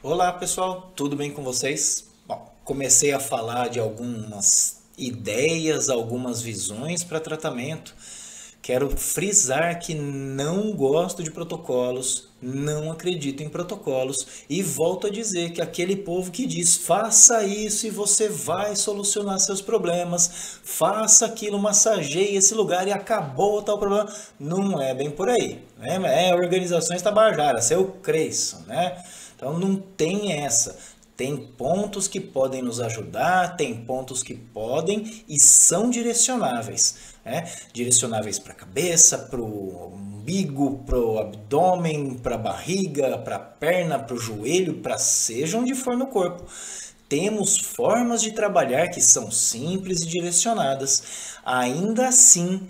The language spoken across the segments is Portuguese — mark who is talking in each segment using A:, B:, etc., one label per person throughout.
A: Olá pessoal, tudo bem com vocês? Bom, comecei a falar de algumas ideias, algumas visões para tratamento. Quero frisar que não gosto de protocolos, não acredito em protocolos e volto a dizer que aquele povo que diz faça isso e você vai solucionar seus problemas, faça aquilo, massageie esse lugar e acabou tal problema, não é bem por aí, né? É organizações tabajaras, seu cresçam, né? Então não tem essa. Tem pontos que podem nos ajudar, tem pontos que podem e são direcionáveis, né? Direcionáveis para a cabeça, para o umbigo, para o abdômen, para a barriga, para a perna, para o joelho, para seja onde for no corpo. Temos formas de trabalhar que são simples e direcionadas. Ainda assim,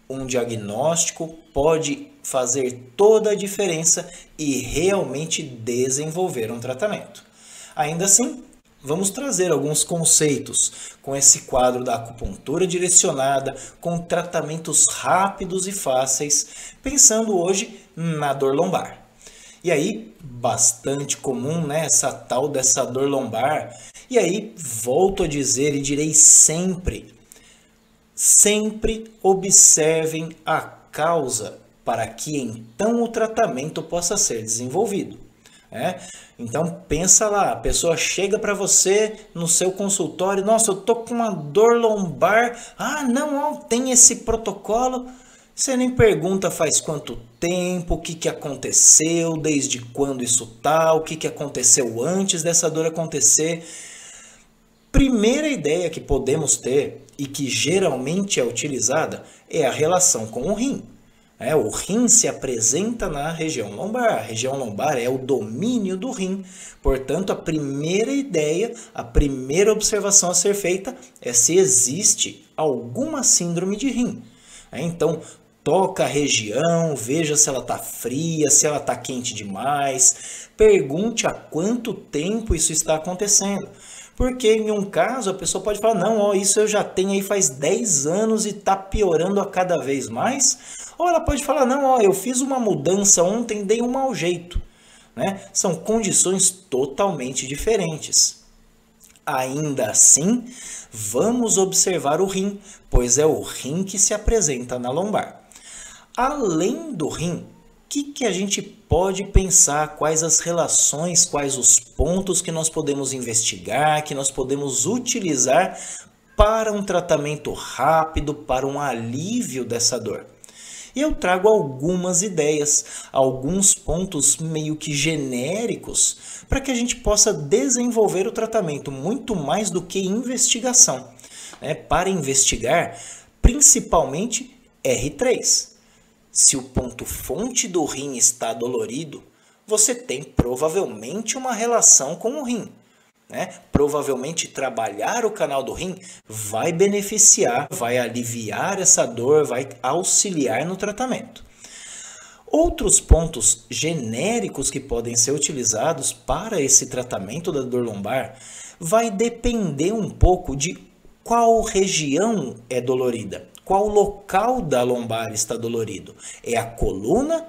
A: um diagnóstico pode fazer toda a diferença e realmente desenvolver um tratamento. Ainda assim, vamos trazer alguns conceitos com esse quadro da acupuntura direcionada, com tratamentos rápidos e fáceis, pensando hoje na dor lombar. E aí, bastante comum, né, essa tal dessa dor lombar. E aí, volto a dizer e direi sempre observem a causa para que então o tratamento possa ser desenvolvido. Então pensa lá, a pessoa chega para você no seu consultório, nossa, eu tô com uma dor lombar, não, tem esse protocolo, você nem pergunta faz quanto tempo, o que aconteceu, desde quando isso tá, o que aconteceu antes dessa dor acontecer. Primeira ideia que podemos ter e que geralmente é utilizada é a relação com o rim. O rim se apresenta na região lombar. A região lombar é o domínio do rim. Portanto, a primeira ideia, a primeira observação a ser feita é se existe alguma síndrome de rim. Então, toca a região, veja se ela está fria, se ela está quente demais. Pergunte há quanto tempo isso está acontecendo. Porque em um caso a pessoa pode falar, não, isso eu já tenho aí faz 10 anos e está piorando a cada vez mais. Ou ela pode falar, não, eu fiz uma mudança ontem, dei um mau jeito. Né? São condições totalmente diferentes. Ainda assim, vamos observar o rim, pois é o rim que se apresenta na lombar. Além do rim, o que a gente pode pensar? Quais as relações, quais os pontos que nós podemos investigar, que nós podemos utilizar para um tratamento rápido, para um alívio dessa dor? E eu trago algumas ideias, alguns pontos meio que genéricos para que a gente possa desenvolver o tratamento muito mais do que investigação. Para investigar, principalmente R3. Se o ponto fonte do rim está dolorido, você tem provavelmente uma relação com o rim. Provavelmente trabalhar o canal do rim vai beneficiar, vai aliviar essa dor, vai auxiliar no tratamento. Outros pontos genéricos que podem ser utilizados para esse tratamento da dor lombar vai depender um pouco de qual região é dolorida, qual local da lombar está dolorido. É a coluna?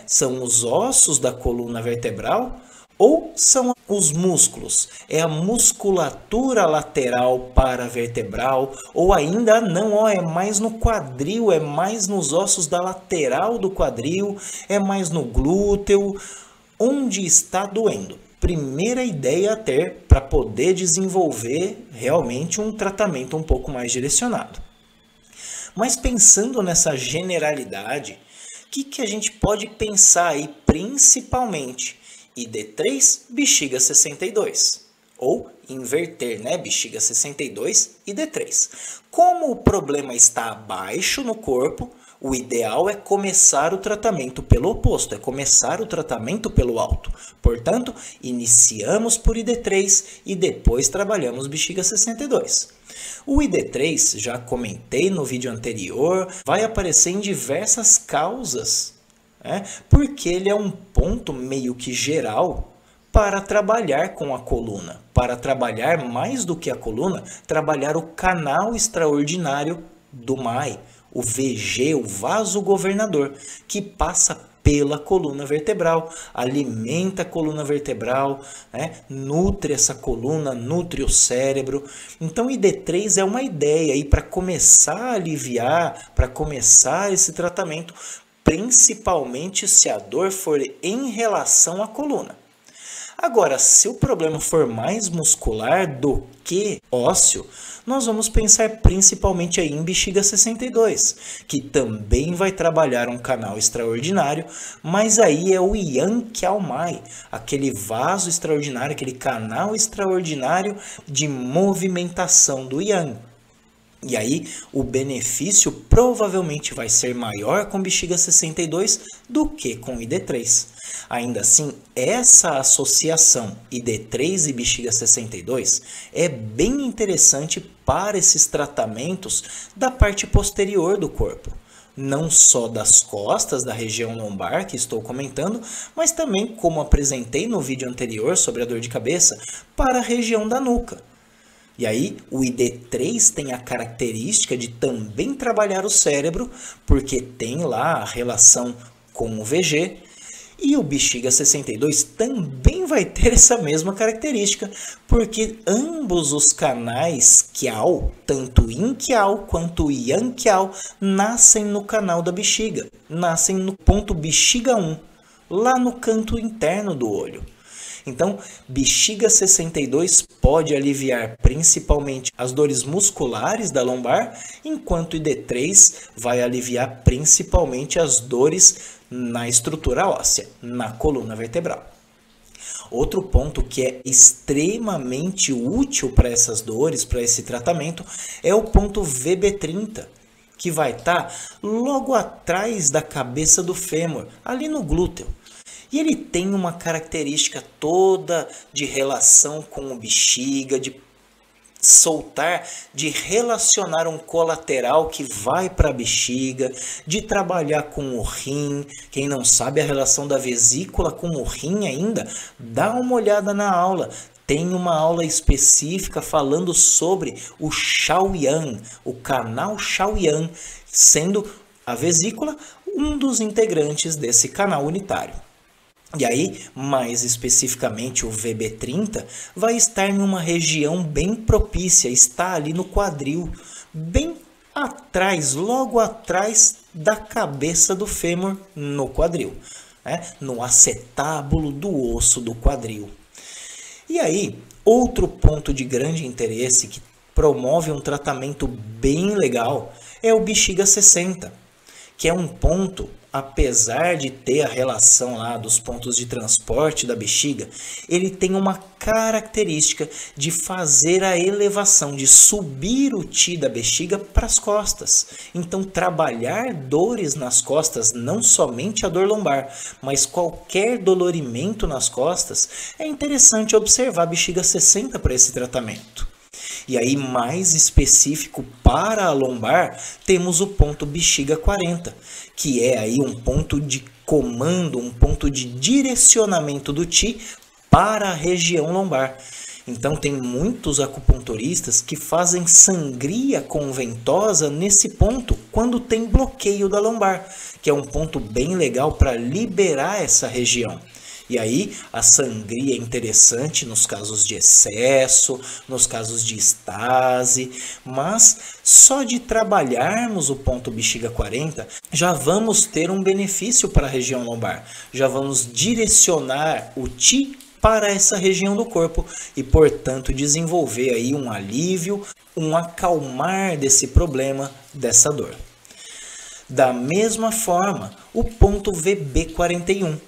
A: São os ossos da coluna vertebral? Ou são os músculos? É a musculatura lateral paravertebral? Ou ainda não, é mais no quadril, é mais nos ossos da lateral do quadril, é mais no glúteo? Onde está doendo? Primeira ideia a ter para poder desenvolver realmente um tratamento um pouco mais direcionado. Mas pensando nessa generalidade, o que a gente pode pensar aí principalmente? ID3, bexiga 62. Ou inverter, bexiga 62 e D3. Como o problema está abaixo no corpo, o ideal é começar o tratamento pelo oposto, é começar o tratamento pelo alto. Portanto, iniciamos por ID3 e depois trabalhamos bexiga 62. O ID3, já comentei no vídeo anterior, vai aparecer em diversas causas, porque ele é um ponto meio que geral para trabalhar com a coluna, para trabalhar mais do que a coluna, trabalhar o canal extraordinário do MAI, o VG, o vaso governador, que passa pela coluna vertebral, alimenta a coluna vertebral, né? Nutre essa coluna, nutre o cérebro. Então o ID3 é uma ideia aí para começar a aliviar, para começar esse tratamento, principalmente se a dor for em relação à coluna. Agora, se o problema for mais muscular do que ósseo, nós vamos pensar principalmente aí em bexiga 62, que também vai trabalhar um canal extraordinário, mas aí é o Yang Kiao Mai, aquele vaso extraordinário, aquele canal extraordinário de movimentação do Yang. E aí, o benefício provavelmente vai ser maior com bexiga 62 do que com ID3. Ainda assim, essa associação ID3 e bexiga 62 é bem interessante para esses tratamentos da parte posterior do corpo. Não só das costas, da região lombar que estou comentando, mas também, como apresentei no vídeo anterior sobre a dor de cabeça, para a região da nuca. E aí, o ID3 tem a característica de também trabalhar o cérebro, porque tem lá a relação com o VG, e o bexiga 62 também vai ter essa mesma característica, porque ambos os canais Kiao, tanto Yin Kiao quanto Yang Kiao, nascem no canal da bexiga, nascem no ponto bexiga 1, lá no canto interno do olho. Então, bexiga 62 pode aliviar principalmente as dores musculares da lombar, enquanto o ID3 vai aliviar principalmente as dores na estrutura óssea, na coluna vertebral. Outro ponto que é extremamente útil para essas dores, para esse tratamento, é o ponto VB30, que vai estar logo atrás da cabeça do fêmur, ali no glúteo. E ele tem uma característica toda de relação com o bexiga, de soltar, de relacionar um colateral que vai para a bexiga, de trabalhar com o rim. Quem não sabe a relação da vesícula com o rim ainda, dá uma olhada na aula. Tem uma aula específica falando sobre o Shaoyan, o canal Shaoyan, sendo a vesícula um dos integrantes desse canal unitário. E aí, mais especificamente, o VB30 vai estar em uma região bem propícia, está ali no quadril, bem atrás, logo atrás da cabeça do fêmur no quadril, né? No acetábulo do osso do quadril. E aí, outro ponto de grande interesse que promove um tratamento bem legal é o bexiga 60, que é um ponto, apesar de ter a relação lá dos pontos de transporte da bexiga, ele tem uma característica de fazer a elevação, de subir o Ti da bexiga para as costas. Então, trabalhar dores nas costas, não somente a dor lombar, mas qualquer dolorimento nas costas, é interessante observar a bexiga 60 para esse tratamento. E aí, mais específico para a lombar, temos o ponto bexiga 40, que é aí um ponto de comando, um ponto de direcionamento do Ti para a região lombar. Então, tem muitos acupunturistas que fazem sangria conventosa nesse ponto, quando tem bloqueio da lombar, que é um ponto bem legal para liberar essa região. E aí, a sangria é interessante nos casos de excesso, nos casos de estase, mas só de trabalharmos o ponto bexiga 40, já vamos ter um benefício para a região lombar. Já vamos direcionar o Ti para essa região do corpo e, portanto, desenvolver aí um alívio, um acalmar desse problema, dessa dor. Da mesma forma, o ponto VB41.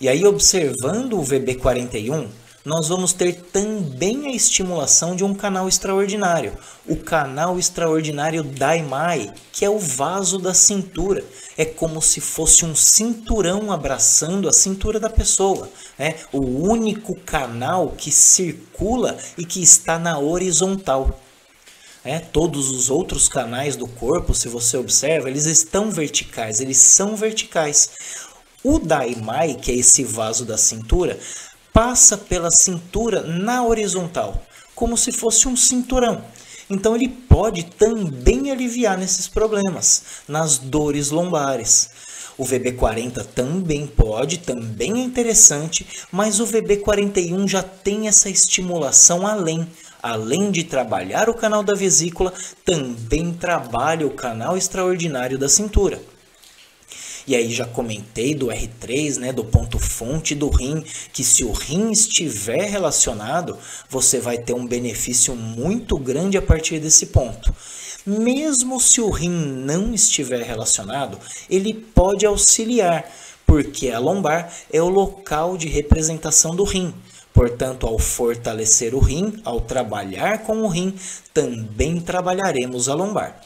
A: E aí, observando o VB41, nós vamos ter também a estimulação de um canal extraordinário, o canal extraordinário Dai Mai, que é o vaso da cintura. É como se fosse um cinturão abraçando a cintura da pessoa, né? O único canal que circula e que está na horizontal. Todos os outros canais do corpo, se você observa, eles estão verticais, eles são verticais. O Dai Mai, que é esse vaso da cintura, passa pela cintura na horizontal, como se fosse um cinturão. Então ele pode também aliviar nesses problemas, nas dores lombares. O VB40 também pode, também é interessante, mas o VB41 já tem essa estimulação além de trabalhar o canal da vesícula, também trabalha o canal extraordinário da cintura. E aí já comentei do R3, né, do ponto fonte do rim, que se o rim estiver relacionado, você vai ter um benefício muito grande a partir desse ponto. Mesmo se o rim não estiver relacionado, ele pode auxiliar, porque a lombar é o local de representação do rim. Portanto, ao fortalecer o rim, ao trabalhar com o rim, também trabalharemos a lombar.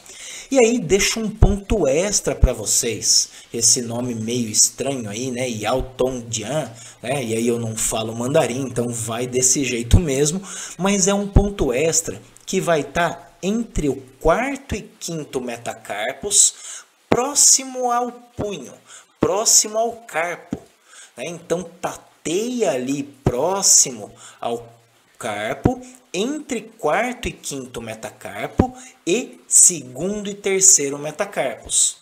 A: E aí deixo um ponto extra para vocês, esse nome meio estranho aí, né, Yao Tong Jian, né, e aí eu não falo mandarim, então vai desse jeito mesmo, mas é um ponto extra que vai estar entre o quarto e quinto metacarpos, próximo ao punho, próximo ao carpo, né, então tateia ali próximo ao carpo, entre quarto e quinto metacarpo e segundo e terceiro metacarpos.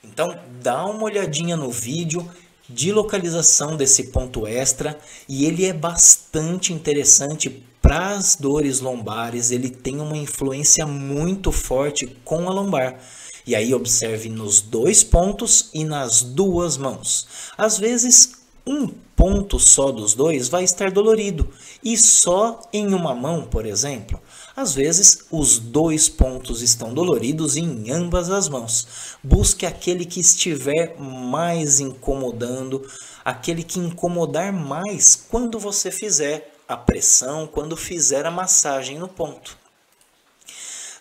A: Então, dá uma olhadinha no vídeo de localização desse ponto extra e ele é bastante interessante para as dores lombares, ele tem uma influência muito forte com a lombar. E aí observe nos dois pontos e nas duas mãos. Às vezes, um ponto só dos dois vai estar dolorido e só em uma mão, por exemplo. Às vezes, os dois pontos estão doloridos em ambas as mãos. Busque aquele que estiver mais incomodando, aquele que incomodar mais quando você fizer a pressão, quando fizer a massagem no ponto.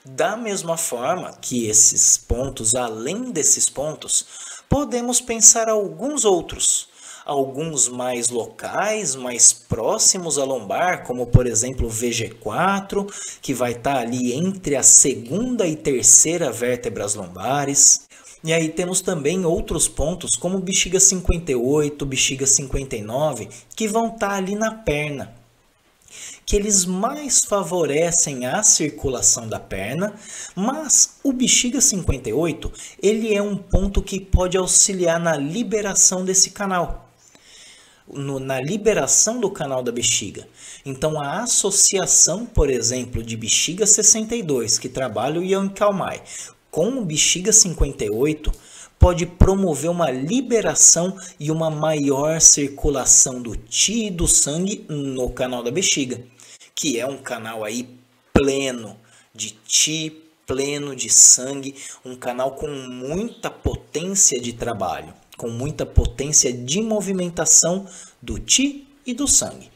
A: Da mesma forma que esses pontos, além desses pontos, podemos pensar alguns outros. Alguns mais locais, mais próximos à lombar, como por exemplo o VG4, que vai estar ali entre a segunda e terceira vértebras lombares. E aí temos também outros pontos, como bexiga 58, bexiga 59, que vão estar ali na perna, que eles mais favorecem a circulação da perna, mas o bexiga 58, ele é um ponto que pode auxiliar na liberação desse canal. Na liberação do canal da bexiga. Então, a associação, por exemplo, de bexiga 62, que trabalha o Yang Kao Mai, com o bexiga 58, pode promover uma liberação e uma maior circulação do Qi e do sangue no canal da bexiga, que é um canal aí pleno de Qi, pleno de sangue, um canal com muita potência de trabalho, com muita potência de movimentação do Qi e do sangue.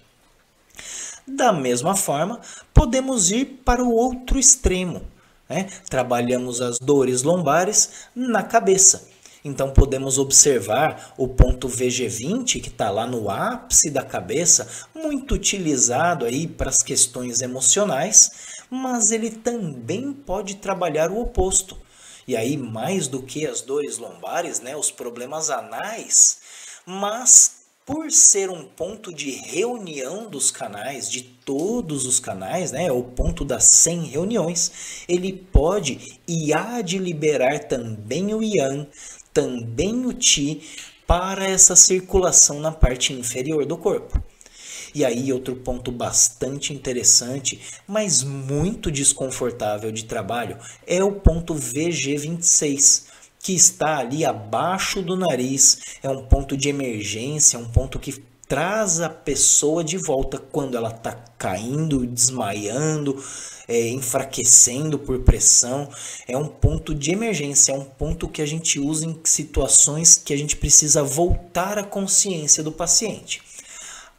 A: Da mesma forma, podemos ir para o outro extremo, né? Trabalhamos as dores lombares na cabeça. Então podemos observar o ponto VG20, que está lá no ápice da cabeça, muito utilizado aí para as questões emocionais, mas ele também pode trabalhar o oposto. E aí, mais do que as dores lombares, né, os problemas anais, mas por ser um ponto de reunião dos canais, de todos os canais, né, o ponto das 100 reuniões, ele pode e há de liberar também o Yang, também o Qi, para essa circulação na parte inferior do corpo. E aí, outro ponto bastante interessante, mas muito desconfortável de trabalho, é o ponto VG26, que está ali abaixo do nariz, é um ponto de emergência, um ponto que traz a pessoa de volta quando ela está caindo, desmaiando, enfraquecendo por pressão. É um ponto de emergência, é um ponto que a gente usa em situações que a gente precisa voltar à consciência do paciente.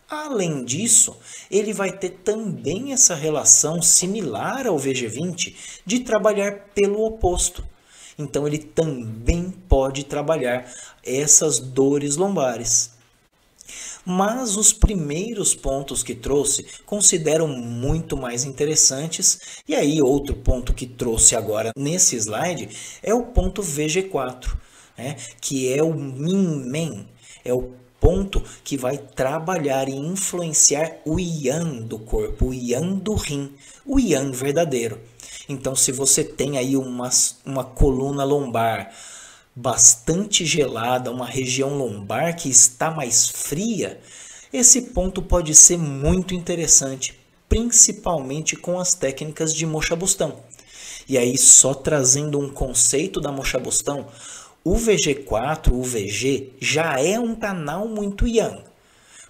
A: Além disso, ele vai ter também essa relação similar ao VG20 de trabalhar pelo oposto. Então, ele também pode trabalhar essas dores lombares. Mas os primeiros pontos que trouxe considero muito mais interessantes. E aí, outro ponto que trouxe agora nesse slide é o ponto VG4, né? Que é o Min-Men, é o ponto que vai trabalhar e influenciar o Yang do corpo, o Yang do rim, o Yang verdadeiro. Então, se você tem aí uma coluna lombar bastante gelada, uma região lombar que está mais fria, esse ponto pode ser muito interessante, principalmente com as técnicas de Mochabustão. E aí, só trazendo um conceito da Mochabustão, o VG4, o VG, já é um canal muito yang.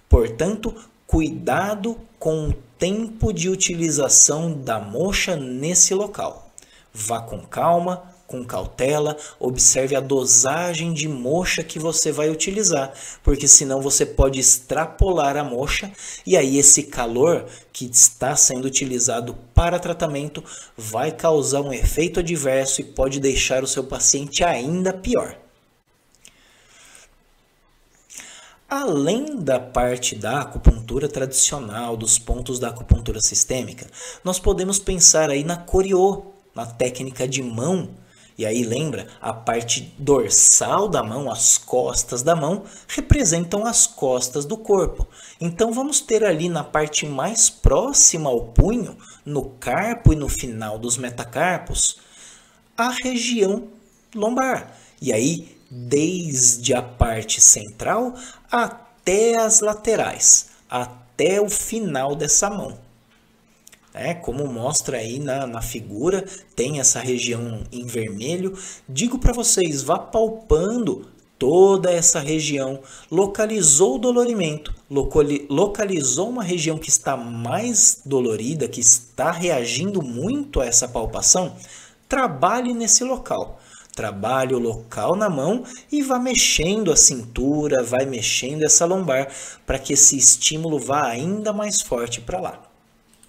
A: Portanto, cuidado com o tempo de utilização da mocha nesse local. Vá com calma, com cautela, observe a dosagem de mocha que você vai utilizar, porque senão você pode extrapolar a mocha e aí esse calor que está sendo utilizado para tratamento vai causar um efeito adverso e pode deixar o seu paciente ainda pior. Além da parte da acupuntura tradicional, dos pontos da acupuntura sistêmica, nós podemos pensar aí na Coriô, na técnica de mão. E aí lembra, a parte dorsal da mão, as costas da mão, representam as costas do corpo. Então vamos ter ali na parte mais próxima ao punho, no carpo e no final dos metacarpos, a região lombar. E aí, desde a parte central até as laterais, até o final dessa mão. Como mostra aí na figura, tem essa região em vermelho. Digo para vocês, vá palpando toda essa região. Localizou o dolorimento, localizou uma região que está mais dolorida, que está reagindo muito a essa palpação, trabalhe nesse local. Trabalhe o local na mão e vá mexendo a cintura, vai mexendo essa lombar para que esse estímulo vá ainda mais forte para lá.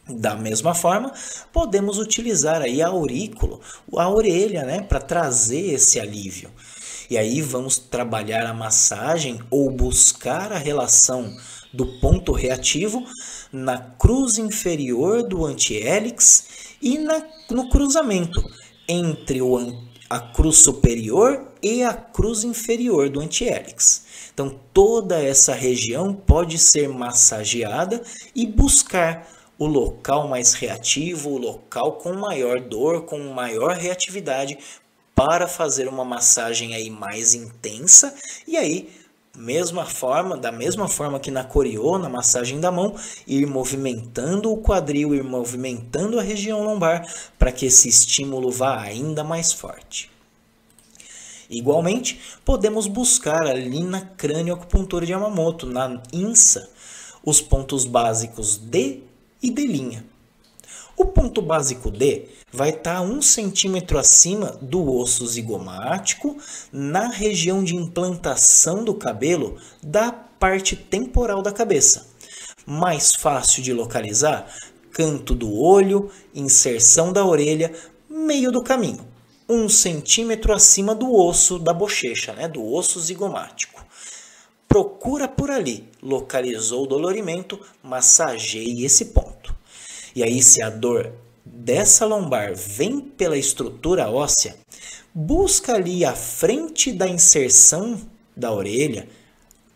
A: Da mesma forma, podemos utilizar aí a aurícula, a orelha, para trazer esse alívio. E aí vamos trabalhar a massagem ou buscar a relação do ponto reativo na cruz inferior do anti-hélix e no cruzamento entre a cruz superior e a cruz inferior do anti-hélix. Então, toda essa região pode ser massageada e buscar o local mais reativo, o local com maior dor, com maior reatividade, para fazer uma massagem aí mais intensa. E aí, da mesma forma que na Coriô, na massagem da mão, ir movimentando o quadril, ir movimentando a região lombar, para que esse estímulo vá ainda mais forte. Igualmente, podemos buscar ali na cranioacupuntura de Yamamoto, na INSA, os pontos básicos D e D'. O ponto básico D vai estar 1 centímetro acima do osso zigomático, na região de implantação do cabelo da parte temporal da cabeça. Mais fácil de localizar, canto do olho, inserção da orelha, meio do caminho. 1 centímetro acima do osso da bochecha, do osso zigomático. Procura por ali, localizou o dolorimento, massageie esse ponto. E aí, se a dor dessa lombar vem pela estrutura óssea, busca ali à frente da inserção da orelha,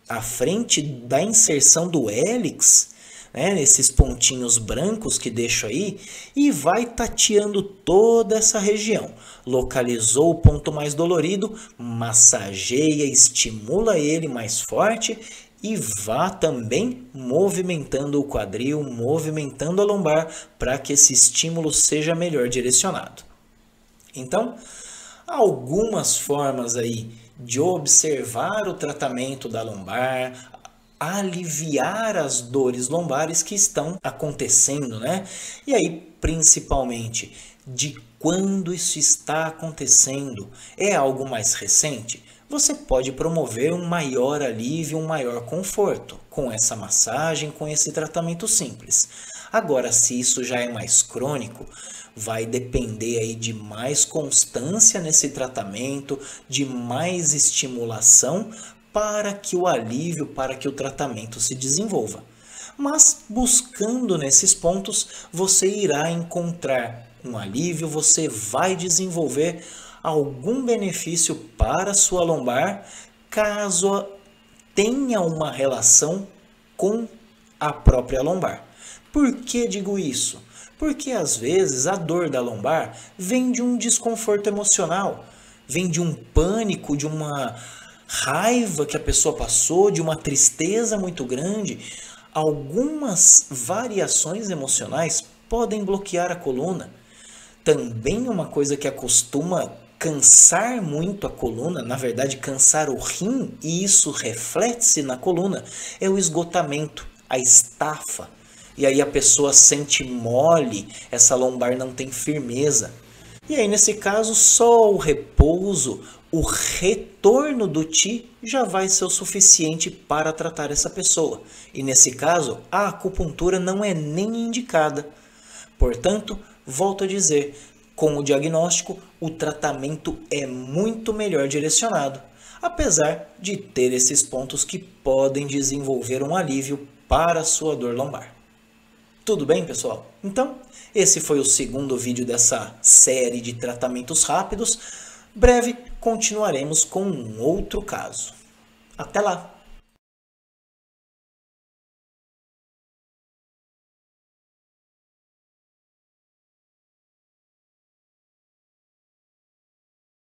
A: à frente da inserção do hélix, nesses pontinhos brancos que deixo aí, e vai tateando toda essa região. Localizou o ponto mais dolorido, massageia, estimula ele mais forte e vá também movimentando o quadril, movimentando a lombar para que esse estímulo seja melhor direcionado. Então, algumas formas aí de observar o tratamento da lombar, aliviar as dores lombares que estão acontecendo, E aí, principalmente, de quando isso está acontecendo? É algo mais recente? Você pode promover um maior alívio, um maior conforto com essa massagem, com esse tratamento simples. Agora, se isso já é mais crônico, vai depender aí de mais constância nesse tratamento, de mais estimulação para que o alívio, para que o tratamento se desenvolva. Mas buscando nesses pontos, você irá encontrar um alívio, você vai desenvolver algum benefício para a sua lombar, caso tenha uma relação com a própria lombar. Por que digo isso? Porque às vezes a dor da lombar vem de um desconforto emocional, vem de um pânico, de uma raiva que a pessoa passou, de uma tristeza muito grande, algumas variações emocionais podem bloquear a coluna. Também uma coisa que acostuma cansar muito a coluna, na verdade cansar o rim, e isso reflete-se na coluna, é o esgotamento, a estafa. E aí a pessoa sente mole, essa lombar não tem firmeza. E aí nesse caso só o repouso, o retorno do Qi já vai ser o suficiente para tratar essa pessoa. E nesse caso a acupuntura não é nem indicada. Portanto, volto a dizer, com o diagnóstico, o tratamento é muito melhor direcionado, apesar de ter esses pontos que podem desenvolver um alívio para a sua dor lombar. Tudo bem, pessoal? Então, esse foi o segundo vídeo dessa série de tratamentos rápidos. Breve continuaremos com um outro caso. Até lá!